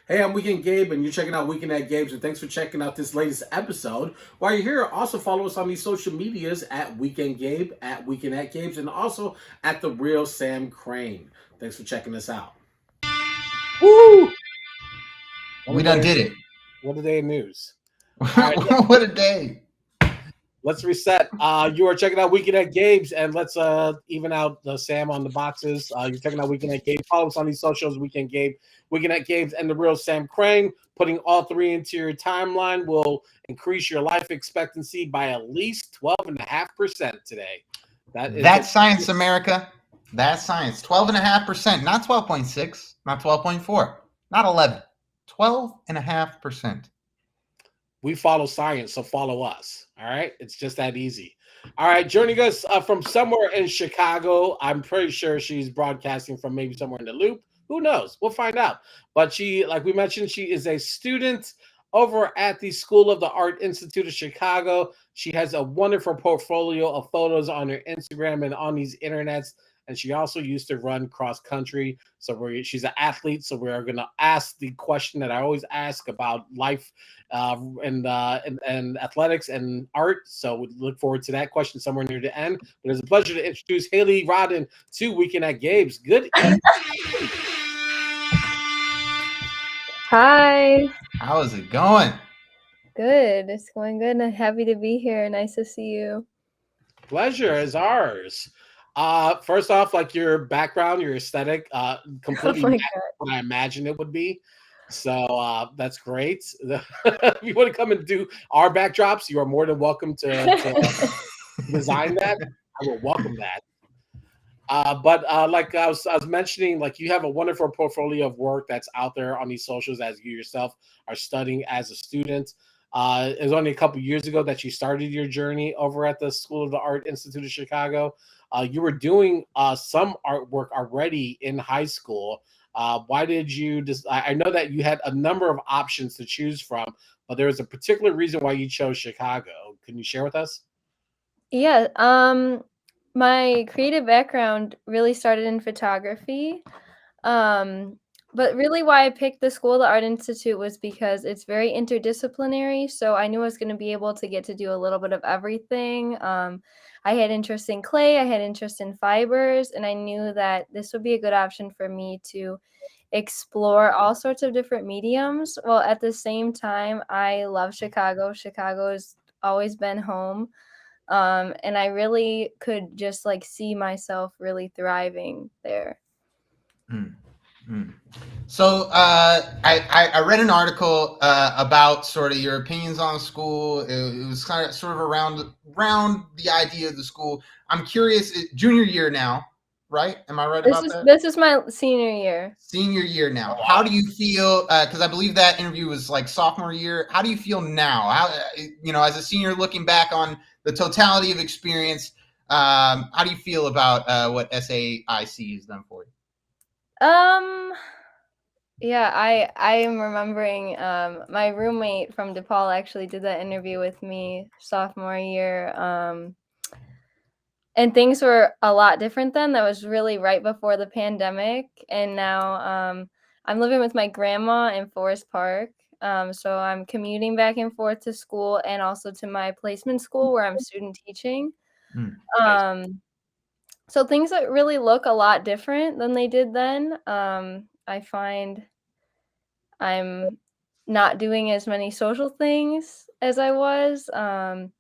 Hey, I'm Weekend Gabe, and you're checking out Weekend at Gabe's, and thanks for checking out this latest episode. While you're here, also follow us on these social medias at Weekend Gabe, at Weekend at Gabe's, and also at The Real Sam Crane. Thanks for checking us out. Woo! We done did it. What a day of news. All right, What a day. let's reset. You are checking out Weekend at Gabe's, and let's even out Sam on the boxes. You're checking out Weekend at Gabe. Follow us on these socials, Weekend Gabe, Weekend at Gabe's, and The Real Sam Crane. Putting all three into your timeline will increase your life expectancy by at least 12.5% today. That's science, America. That's science. 12.5%, not 12.6, not 12.4, not 11. 12.5%. We follow science, so follow us. All right, it's just that easy. All right, joining us from somewhere in Chicago. I'm pretty sure she's broadcasting from maybe somewhere in the Loop. Who knows? We'll find out. But she, like we mentioned, she is a student over at the School of the Art Institute of Chicago. She has a wonderful portfolio of photos on her Instagram and on these internets. And she also used to run cross country. So she's an athlete. So we're going to ask the question that I always ask about life and athletics and art. So we look forward to that question somewhere near the end. But it's a pleasure to introduce Hailey Rodden to Weekend at Gabe's. Good evening. Hi. How is it going? Good. It's going good. I'm happy to be here. Nice to see you. Pleasure is ours. First off, like your background, your aesthetic, completely what I imagine it would be. So that's great. If you want to come and do our backdrops, you are more than welcome to design that. I will welcome that. But like I was mentioning, like you have a wonderful portfolio of work that's out there on these socials as you yourself are studying as a student. It was only a couple years ago that you started your journey over at the School of the Art Institute of Chicago. You were doing some artwork already in high school. Why did you just? I know that you had a number of options to choose from, but there was a particular reason why you chose Chicago. Can you share with us? Yeah. My creative background really started in photography. But really why I picked the School of the Art Institute was because it's very interdisciplinary. So I knew I was going to be able to get to do a little bit of everything. I had interest in clay, I had interest in fibers, and I knew that this would be a good option for me to explore all sorts of different mediums. Well, at the same time, I love Chicago. Chicago has always been home. And I really could just like see myself really thriving there. So I read an article about sort of your opinions on the school. It was kind of sort of around the idea of the school. I'm curious, junior year now, right? Am I right about that? This is my senior year. Senior year now. How do you feel? Because I believe that interview was like sophomore year. How do you feel now? How as a senior, looking back on the totality of experience, how do you feel about what SAIC has done for you? Yeah, I am remembering my roommate from DePaul actually did that interview with me sophomore year. And things were a lot different then. That was really right before the pandemic. And now I'm living with my grandma in Forest Park. So I'm commuting back and forth to school and also to my placement school where I'm student teaching. So things that really look a lot different than they did then. I find I'm not doing as many social things as I was. I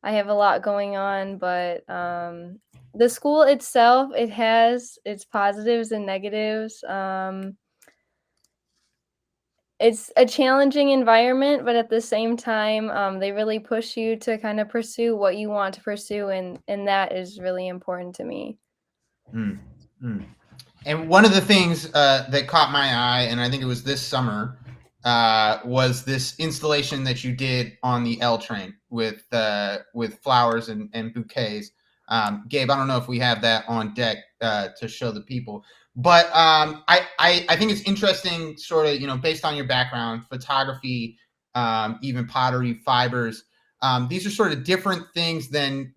have a lot going on, but the school itself, it has its positives and negatives. It's a challenging environment, but at the same time, they really push you to kind of pursue what you want to pursue, and that is really important to me. And one of the things that caught my eye, and I think it was this summer, was this installation that you did on the L train with flowers and bouquets. Gabe, I don't know if we have that on deck to show the people, but I think it's interesting, sort of, based on your background, photography, even pottery, fibers. These are sort of different things than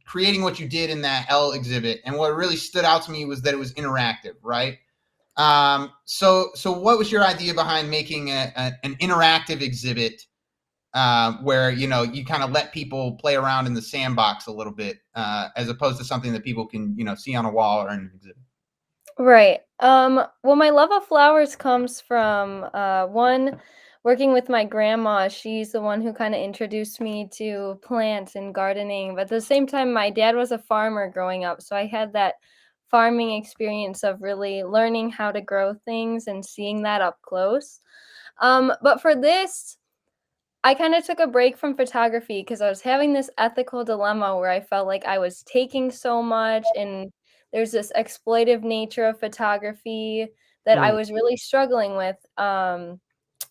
creating what you did in that L exhibit. And what really stood out to me was that it was interactive, right? So what was your idea behind making an interactive exhibit where you kind of let people play around in the sandbox a little bit, as opposed to something that people can see on a wall or in an exhibit? Right. Well, my love of flowers comes from one, working with my grandma. She's the one who kind of introduced me to plants and gardening. But at the same time, my dad was a farmer growing up, so I had that farming experience of really learning how to grow things and seeing that up close. But for this, I kind of took a break from photography because I was having this ethical dilemma where I felt like I was taking so much, and there's this exploitive nature of photography that I Mm. was really struggling with.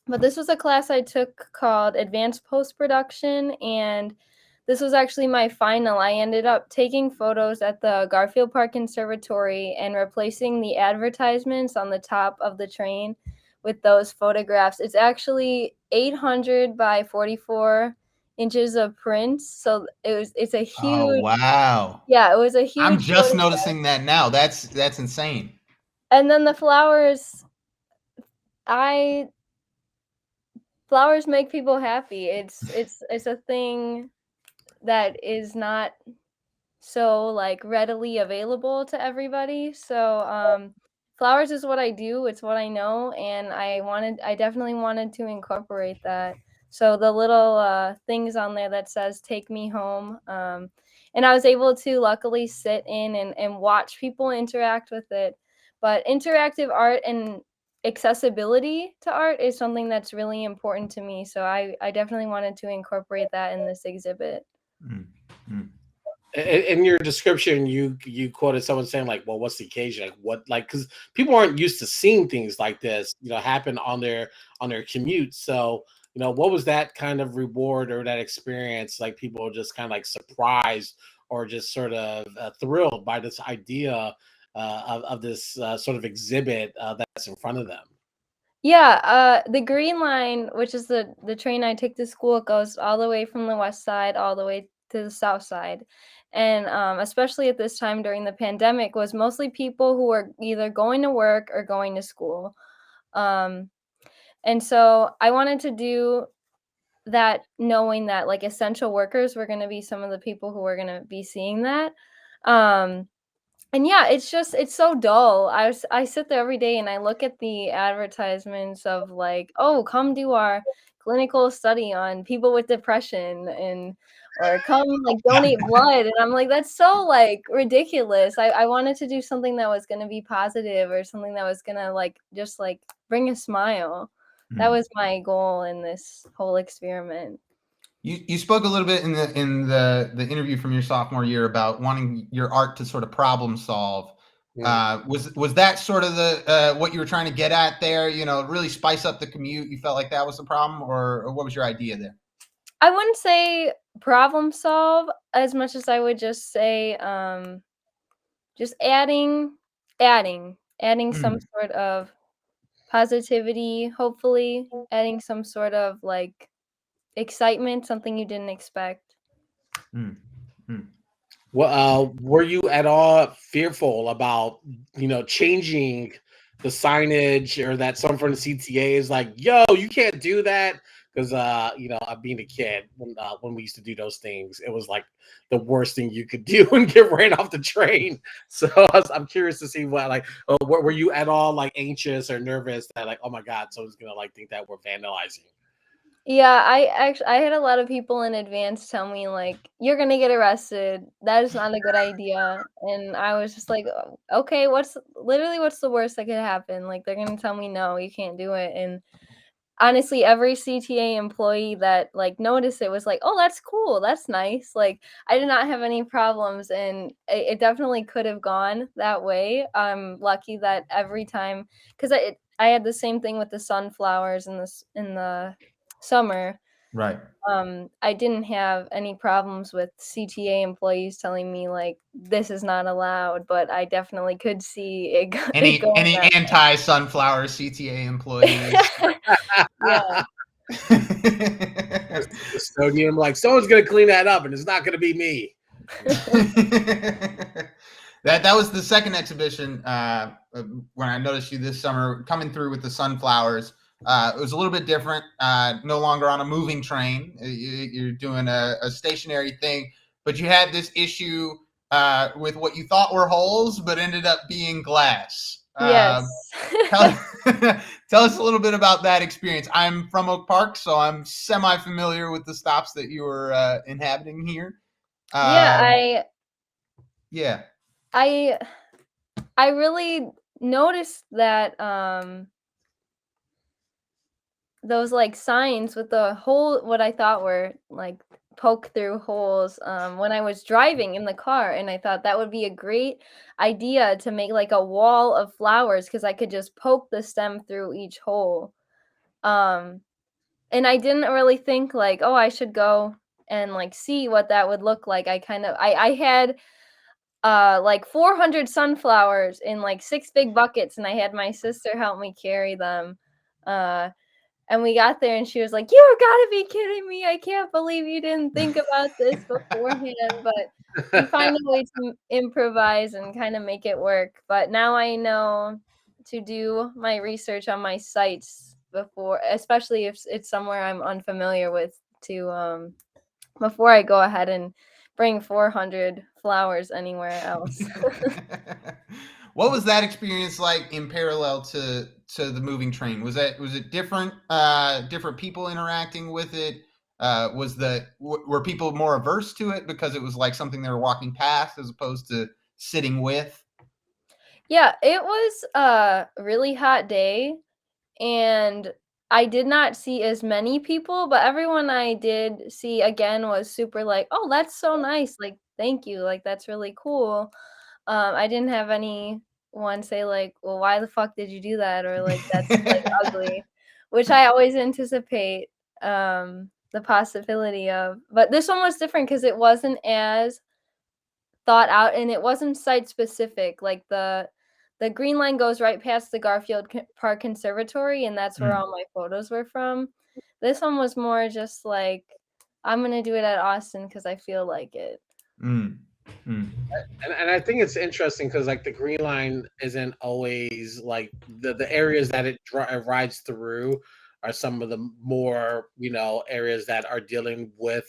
But this was a class I took called Advanced Post-Production, and this was actually my final. I ended up taking photos at the Garfield Park Conservatory and replacing the advertisements on the top of the train with those photographs. It's actually 800 by 44 inches of prints. So it's a Oh, huge, wow. yeah, it was a I'm huge just photograph. noticing that now. That's insane. And then the flowers, flowers make people happy. It's a thing that is not so like readily available to everybody. So flowers is what I do, it's what I know, and I definitely wanted to incorporate that. So the little things on there that says take me home, and I was able to luckily sit in and watch people interact with it. But interactive art and accessibility to art is something that's really important to me, so I definitely wanted to incorporate that in this exhibit. Mm-hmm. In your description, you quoted someone saying like, "Well, what's the occasion? Like, what like?" Because people aren't used to seeing things like this, happen on their commute. So, what was that kind of reward or that experience? Like, people just kind of like surprised or just sort of thrilled by this idea of this sort of exhibit that's in front of them. Yeah, the Green Line, which is the train I take to school, goes all the way from the west side all the way to the south side. And especially at this time during the pandemic, was mostly people who were either going to work or going to school. Um, and so I wanted to do that knowing that like essential workers were going to be some of the people who were going to be seeing that. Um, and yeah, it's so dull. I sit there every day and I look at the advertisements of like, "Oh, come do our clinical study on people with depression," and or "Come, like, donate blood," and I'm like, "That's so, like, ridiculous." I wanted to do something that was gonna be positive or something that was gonna, like, just, like, bring a smile. That was my goal in this whole experiment. You spoke a little bit in the interview from your sophomore year about wanting your art to sort of problem solve. Was that sort of the what you were trying to get at there? Really spice up the commute. You felt like that was the problem, or what was your idea there? I wouldn't say problem solve as much as I would just say, just adding some sort of positivity, hopefully, adding some sort of, like, excitement, something you didn't expect. Mm. Well, were you at all fearful about, changing the signage or that some from the CTA is like, yo, you can't do that? Because, being a kid, when we used to do those things, it was like the worst thing you could do and get ran off the train. So I'm curious to see were you at all like anxious or nervous that like, oh my God, someone's going to like think that we're vandalizing? Yeah, I had a lot of people in advance tell me, like, "You're gonna get arrested. That is not a good idea." And I was just like, "Oh, okay, what's the worst that could happen? Like, they're gonna tell me, 'No, you can't do it.'" And honestly, every CTA employee that, like, noticed it was like, "Oh, that's cool, that's nice." Like, I did not have any problems, and it definitely could have gone that way. I'm lucky that every time, 'cause I had the same thing with the sunflowers in the summer. Right. I didn't have any problems with CTA employees telling me, like, "This is not allowed," but I definitely could see it it Any going that anti-sunflower CTA employees? Yeah. Custodian, like, someone's going to clean that up and it's not going to be me. That was the second exhibition when I noticed you this summer coming through with the sunflowers. It was a little bit different. No longer on a moving train. You're doing a stationary thing, but you had this issue with what you thought were holes, but ended up being glass. Yes. Tell us a little bit about that experience. I'm from Oak Park, so I'm semi-familiar with the stops that you were inhabiting here. Yeah, Yeah. I really noticed that those like signs with the hole, what I thought were like poke through holes, when I was driving in the car, and I thought that would be a great idea to make like a wall of flowers because I could just poke the stem through each hole. And I didn't really think like, oh, I should go and like see what that would look like. I had like 400 sunflowers in like 6 big buckets, and I had my sister help me carry them. And we got there and she was like, "You gotta be kidding me. I can't believe you didn't think about this beforehand." But you find a way to improvise and kind of make it work. But now I know to do my research on my sites before, especially if it's somewhere I'm unfamiliar with, to before I go ahead and bring 400 flowers anywhere else. What was that experience like in parallel to the moving train? Was it different? Different people interacting with it? Were people more averse to it because it was like something they were walking past as opposed to sitting with? Yeah, it was a really hot day, and I did not see as many people, but everyone I did see again was super like, "Oh, that's so nice. Like, thank you. Like, that's really cool." I didn't have anyone say like, "Well, why the fuck did you do that?" or like, "That's like ugly," which I always anticipate the possibility of. But this one was different because it wasn't as thought out and it wasn't site specific. Like the green line goes right past the Garfield Park Conservatory, and that's where all my photos were from. This one was more just like, I'm gonna do it at Austin because I feel like it. Mm. And I think it's interesting because like the green line isn't always like the areas that it rides through are some of the more areas that are dealing with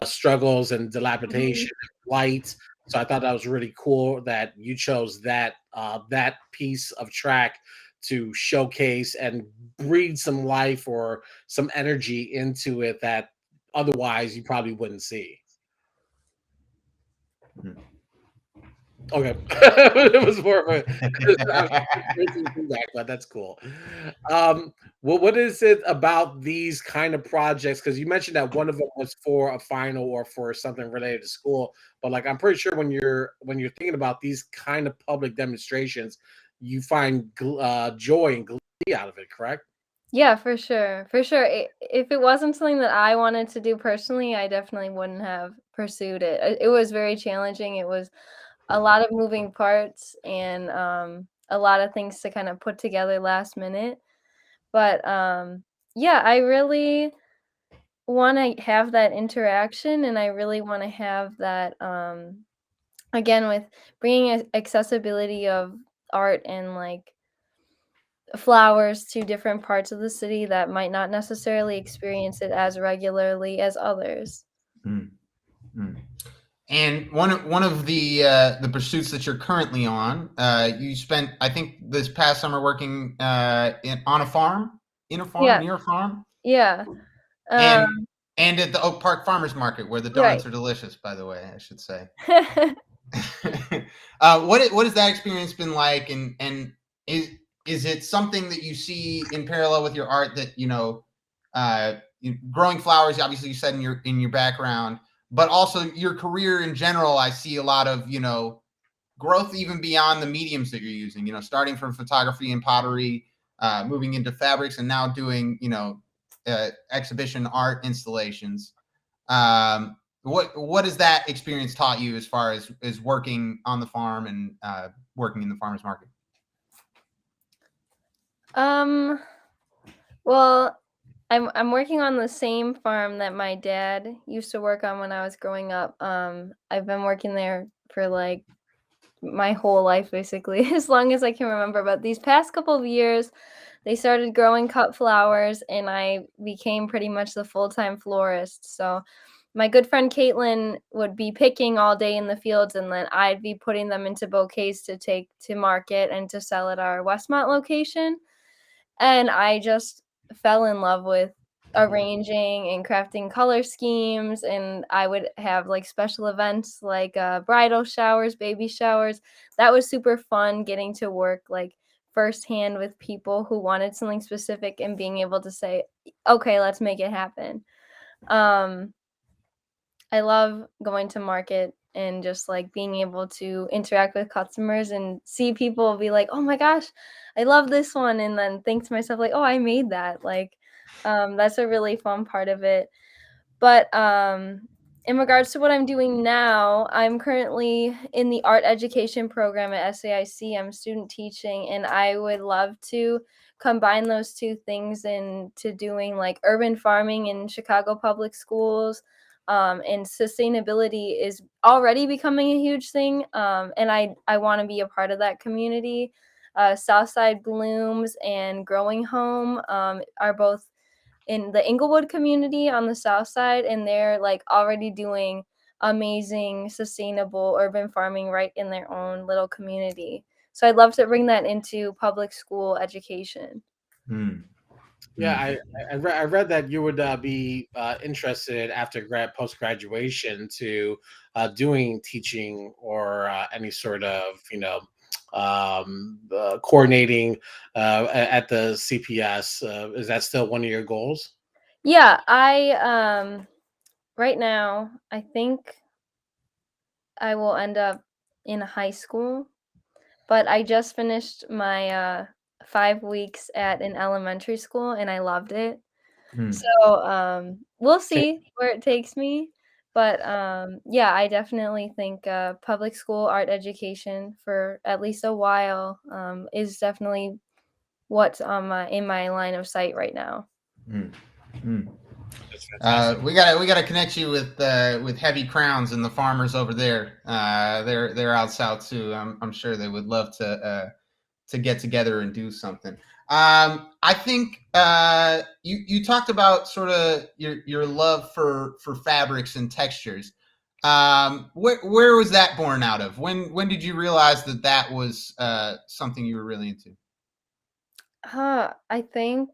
struggles and dilapidation, light. So I thought that was really cool that you chose that piece of track to showcase and breathe some life or some energy into it that otherwise you probably wouldn't see. Okay. It was more of a feedback, but that's cool. Well, what is it about these kind of projects? Because you mentioned that one of them was for a final or for something related to school, but like I'm pretty sure when you're thinking about these kind of public demonstrations, you find joy and glee out of it, correct? Yeah, for sure. For sure. If it wasn't something that I wanted to do personally, I definitely wouldn't have pursued it. It was very challenging. It was a lot of moving parts and a lot of things to kind of put together last minute. But yeah, I really want to have that interaction, and I really want to have that again with bringing accessibility of art and like flowers to different parts of the city that might not necessarily experience it as regularly as others. Mm. Mm. And one of the pursuits that you're currently on, you spent I think this past summer working on a farm, Yeah, near a farm, yeah. and Um, at the Oak Park Farmers Market where the right. donuts are delicious, by the way, I should say. What has that experience been like, and is it something that you see in parallel with your art that growing flowers? Obviously, you said in your background, but also your career in general. I see a lot of growth even beyond the mediums that you're using. Starting from photography and pottery, moving into fabrics, and now doing exhibition art installations. What has that experience taught you as far as working on the farm and working in the farmers market? Well, I'm working on the same farm that my dad used to work on when I was growing up. I've been working there for like my whole life, basically, as long as I can remember. But these past couple of years, they started growing cut flowers, and I became pretty much the full-time florist. So my good friend Caitlin would be picking all day in the fields, and then I'd be putting them into bouquets to take to market and to sell at our Westmont location. And I just fell in love with arranging and crafting color schemes, and I would have like special events like bridal showers, baby showers. That was super fun, getting to work like firsthand with people who wanted something specific and being able to say, okay, let's make it happen. um I love going to market and just like being able to interact with customers and see people be like, "Oh my gosh, I love this one," and then think to myself like, "Oh, I made that." Like, that's a really fun part of it. But in regards to what I'm doing now, I'm currently in the art education program at SAIC. I'm student teaching, and I would love to combine those two things into doing like urban farming in Chicago public schools. And sustainability is already becoming a huge thing. And I want to be a part of that community. Southside Blooms and Growing Home are both in the Inglewood community on the south side, and they're like already doing amazing sustainable urban farming right in their own little community. So I'd love to bring that into public school education. Yeah, I read that you would be interested after post graduation to doing teaching or any sort of coordinating at the CPS. Is that still one of your goals? Yeah, I right now I think I will end up in high school, but I just finished my 5 weeks at an elementary school and I loved it. So, we'll see where it takes me, but, yeah, I definitely think, public school art education for at least a while, is definitely what's on my line of sight right now. Mm. Mm. That's fantastic. We gotta connect you with Heavy Crowns and the farmers over there. They're out south too. I'm sure they would love to get together and do something. I think you talked about sort of your love for fabrics and textures. Where was that born out of? When did you realize that was something you were really into? I think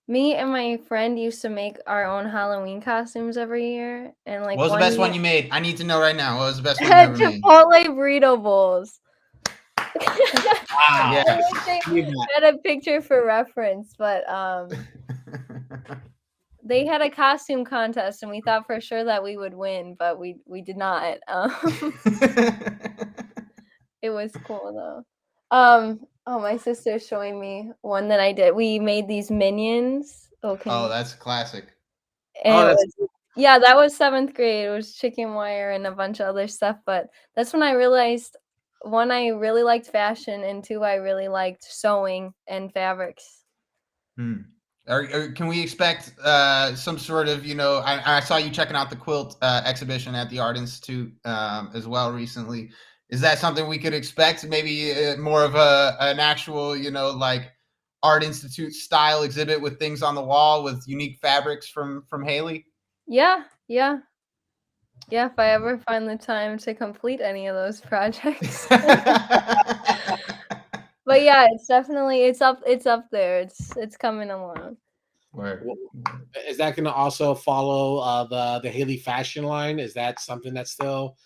me and my friend used to make our own Halloween costumes every year, and, like, What was the one best one year you made? I need to know right now. What was the best one you ever made? Chipotle burrito bowls. Wow. Yeah. I wish they had a picture for reference, but, they had a costume contest, and we thought for sure that we would win, but we did not. It was cool though. Oh, my sister's showing me one that I did. We made these minions. Oh, Okay. that's classic. And Oh, it that's was yeah, that was 7th grade. It was chicken wire and a bunch of other stuff, but that's when I realized, 1, I really liked fashion, and 2, I really liked sewing and fabrics. Can we expect some sort of, I saw you checking out the quilt exhibition at the Art Institute as well recently. Is that something we could expect? Maybe more of an actual, like Art Institute style exhibit with things on the wall with unique fabrics from Hailey? Yeah, yeah. Yeah, if I ever find the time to complete any of those projects. But yeah, it's definitely it's up there. It's coming along. Word. Is that going to also follow the Hailey fashion line? Is that something that's still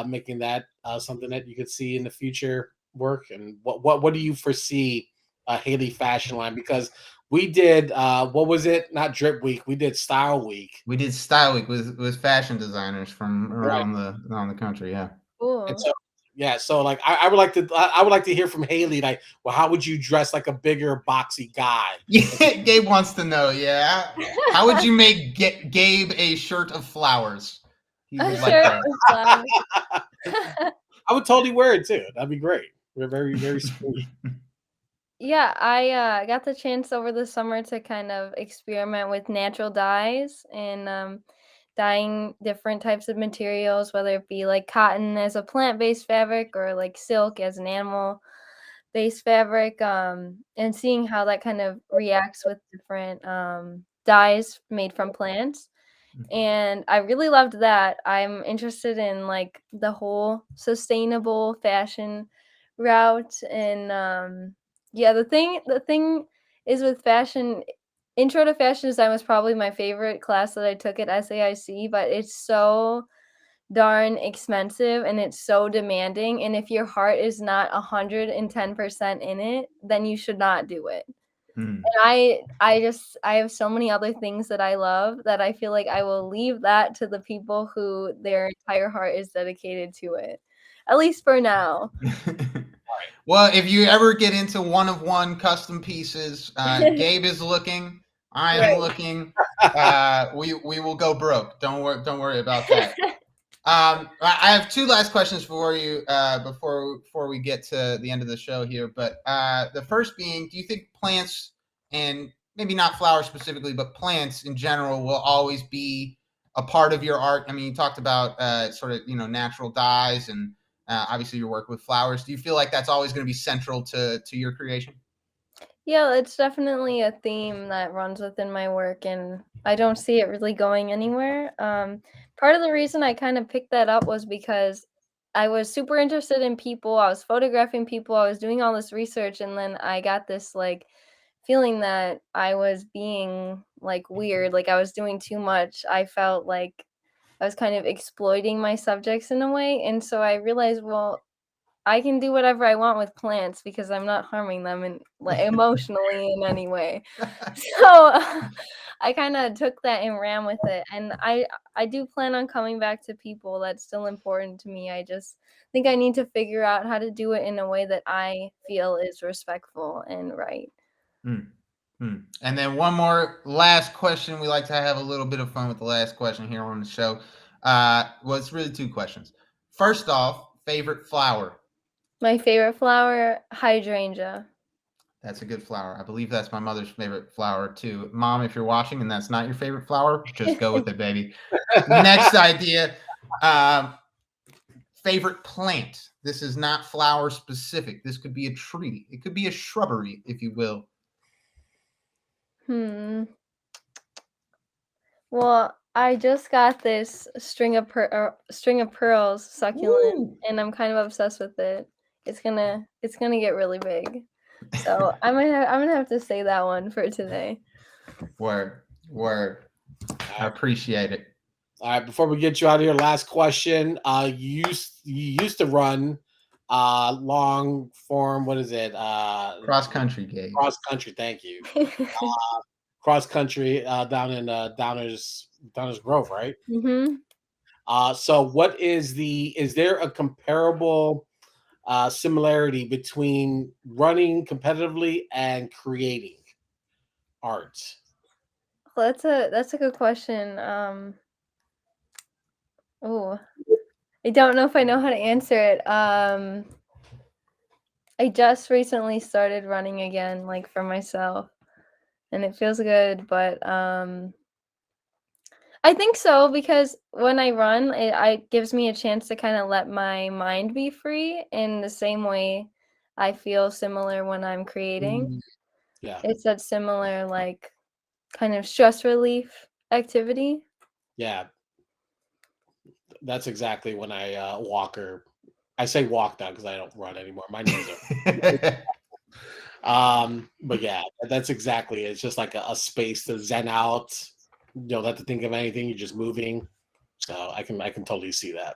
making that something that you could see in the future work? And what do you foresee Hailey fashion line? Because we did what was it? Not Drip Week. We did Style Week. We did Style Week with fashion designers from Right. around the country. Yeah. And Cool. so yeah, so like I would like to I would like to hear from Hailey, like, well, how would you dress like a bigger boxy guy? Yeah, Gabe wants to know. Yeah, how would you make Gabe a shirt of flowers? He A would like shirt that. with flowers. I would totally wear it too. That'd be great. We're very, very sweet. Yeah, I got the chance over the summer to kind of experiment with natural dyes and dyeing different types of materials, whether it be like cotton as a plant-based fabric or like silk as an animal-based fabric, and seeing how that kind of reacts with different dyes made from plants. And I really loved that. I'm interested in like the whole sustainable fashion route. And yeah, the thing is with fashion, intro to fashion design was probably my favorite class that I took at SAIC, but it's so darn expensive and it's so demanding. And if your heart is not 110% in it, then you should not do it. And I have so many other things that I love that I feel like I will leave that to the people who their entire heart is dedicated to it. At least for now. Well, if you ever get into one-of-one custom pieces, Gabe is looking. I am looking. We will go broke. Don't worry about that. I have two last questions for you before we get to the end of the show here. But the first being, do you think plants, and maybe not flowers specifically, but plants in general, will always be a part of your art? I mean, you talked about sort of natural dyes and obviously your work with flowers. Do you feel like that's always going to be central to your creation? Yeah, it's definitely a theme that runs within my work, and I don't see it really going anywhere. Part of the reason I kind of picked that up was because I was super interested in people. I was photographing people. I was doing all this research, and then I got this like feeling that I was being like weird, like I was doing too much. I felt like I was kind of exploiting my subjects in a way, and so I realized, well, I can do whatever I want with plants because I'm not harming them in like emotionally in any way. So I kind of took that and ran with it. And I do plan on coming back to people. That's still important to me. I just think I need to figure out how to do it in a way that I feel is respectful and right. And then one more last question. We like to have a little bit of fun with the last question here on the show. Well, it's really two questions. First off, favorite flower? My favorite flower, hydrangea. That's a good flower. I believe that's my mother's favorite flower too. Mom, if you're watching and that's not your favorite flower, just go with it, baby. Next idea. Favorite plant. This is not flower specific. This could be a tree. It could be a shrubbery, if you will. Well, I just got this string of pearls succulent, and I'm kind of obsessed with it. It's gonna get really big, so I'm gonna have to say that one for today. Word. I appreciate it. All right, before we get you out of here, last question. You used to run long form. What is it? Cross country, Gabe. Cross country. Thank you. Cross country down in Downers Grove, right? So what is there a comparable similarity between running competitively and creating art? Well, that's a good question. I don't know if I know how to answer it. I just recently started running again, like for myself, and it feels good, but I think so, because when I run, it gives me a chance to kind of let my mind be free in the same way I feel similar when I'm creating. Yeah. It's that similar, like, kind of stress relief activity. Yeah. That's exactly when I walk, or I say walk now because I don't run anymore. My knees are. But yeah, that's exactly it. It's just like a space to zen out. You don't have to think of anything. You're just moving. So I can totally see that.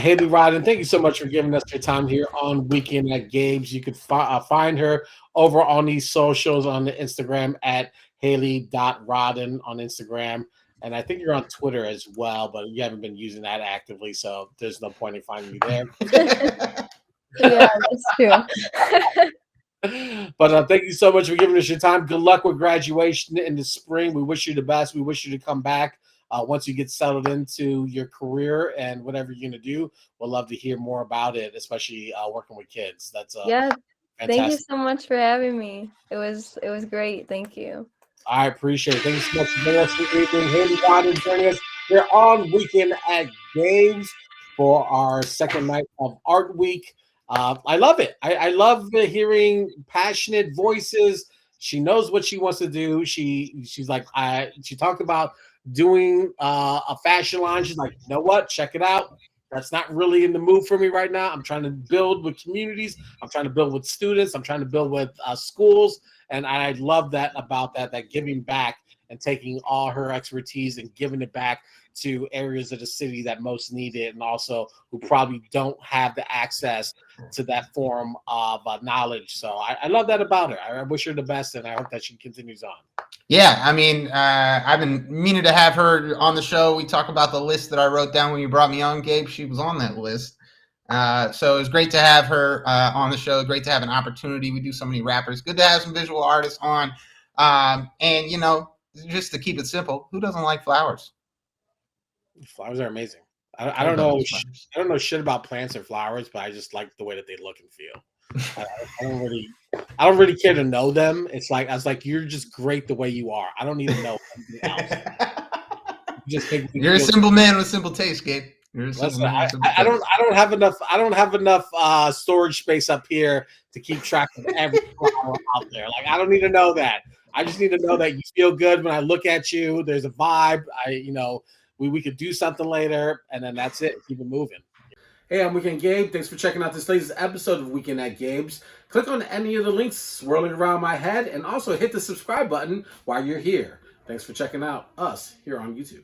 Hailey Rodden, thank you so much for giving us your time here on Weekend at Gabe's. You could find her over on these socials on the Instagram at Hailey.Rodden on Instagram. And I think you're on Twitter as well, but you haven't been using that actively, so there's no point in finding you there. Yeah, that's true. But thank you so much for giving us your time. Good luck with graduation in the spring. We wish you the best. We wish you to come back once you get settled into your career and whatever you're going to do. We'll love to hear more about it, especially working with kids. That's yeah. fantastic. Thank you so much for having me. It was great. Thank you. I appreciate it. Thank you so much for joining us. Hailey Rodden joining us We're on Weekend at Gabe's for our second night of Art Week. I love it. I love hearing passionate voices. She knows what she wants to do. She's like she talked about doing a fashion line. She's like, you know what? Check it out. That's not really in the mood for me right now. I'm trying to build with communities. I'm trying to build with students. I'm trying to build with schools. And I love that about that giving back and taking all her expertise and giving it back to areas of the city that most need it, and also who probably don't have the access to that form of knowledge. So I love that about her. I wish her the best, and I hope that she continues on. Yeah, I mean, I've been meaning to have her on the show. We talk about the list that I wrote down when you brought me on, Gabe. She was on that list. So it was great to have her on the show. Great to have an opportunity. We do so many rappers. Good to have some visual artists on. And, you know, just to keep it simple, who doesn't like flowers? Flowers are amazing. I don't know. I don't know shit about plants or flowers, but I just like the way that they look and feel. I don't really care to know them. It's like I was like, you're just great the way you are. I don't need to know anything else. You're a simple man with simple taste, Gabe. Listen, I don't have enough storage space up here to keep track of every flower out there. Like I don't need to know that. I just need to know that you feel good when I look at you. There's a vibe. We could do something later, and then that's it. Keep it moving. Hey, I'm Weekend Gabe. Thanks for checking out this latest episode of Weekend at Gabe's. Click on any of the links swirling around my head, and also hit the subscribe button while you're here. Thanks for checking out us here on YouTube.